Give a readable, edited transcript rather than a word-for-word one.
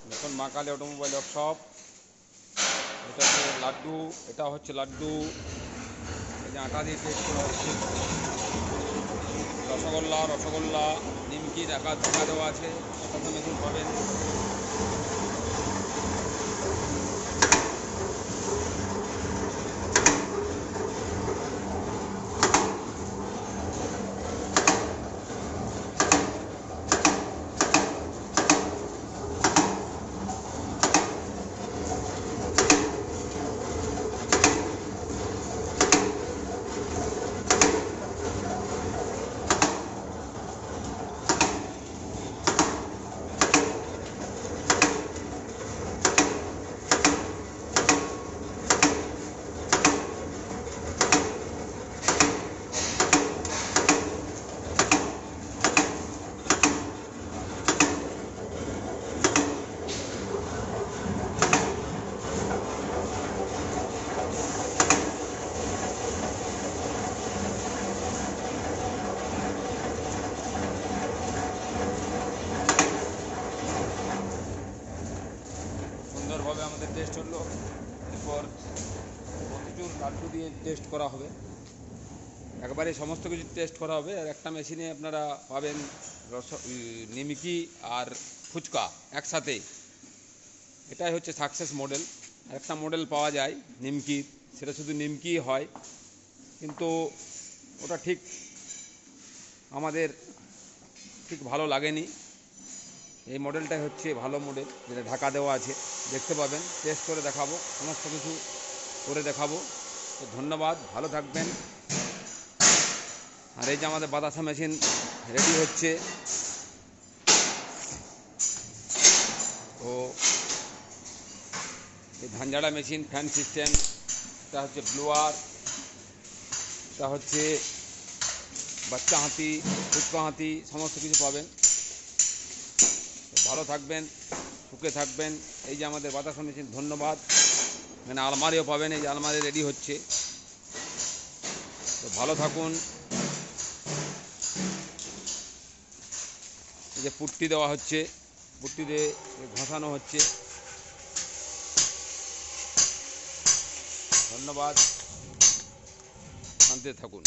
দেখুন মা Kali automobile workshop. এটা হচ্ছে লাড্ডু, এটা হচ্ছে লাড্ডু। এই যে আটা দিয়ে টেস্ট করা হচ্ছে। রসগোল্লা, নিমকি ঢাকা দেওয়া আছে। কত মেশিন পাবেন। সুন্দরভাবে আমাদের টেস্ট হলো। এরপর প্রচুর লাড্ডু দিয়ে টেস্ট করা হবে। একবারে সমস্ত কিছু টেস্ট করা হবে। আর একটা মেশিনে আপনারা পাবেন নিমকি আর ফুচকা একসাথে। এটাই হচ্ছে সাকসেস মডেল। একটা মডেল পাওয়া যায় নিমকির, সেটা শুধু নিমকিই হয়, কিন্তু ওটা আমাদের ঠিক ভালো লাগেনি। এই মডেলটাই হচ্ছে ভালো মডেল, যেটা ঢাকা দেওয়া আছে। দেখতে পাবেন, টেস্ট করে দেখাবো, সমস্ত কিছু করে দেখাবো। তো ধন্যবাদ, ভালো থাকবেন। আর এই যে আমাদের বাতাসা মেশিন রেডি হচ্ছে। তো এই ধানঝাড়া মেশিন, ফ্যান সিস্টেম, এটা হচ্ছে ব্লোয়ার, এটা হচ্ছে বাচ্চা হাতি, ফুচকা হাতি, সমস্ত কিছু পাবেন। ভালো থাকবেন, সুখে থাকবেন। এই যে আমাদের বাতাসা মেশিন, ধন্যবাদ। এখানে আলমারিও পাবেন, এই যে আলমারি রেডি হচ্ছে। তো ভালো থাকুন। এই যে পুট্টি দেওয়া হচ্ছে, পুট্টি দিয়ে ঘষানো হচ্ছে। ধন্যবাদ, শান্তিতে থাকুন।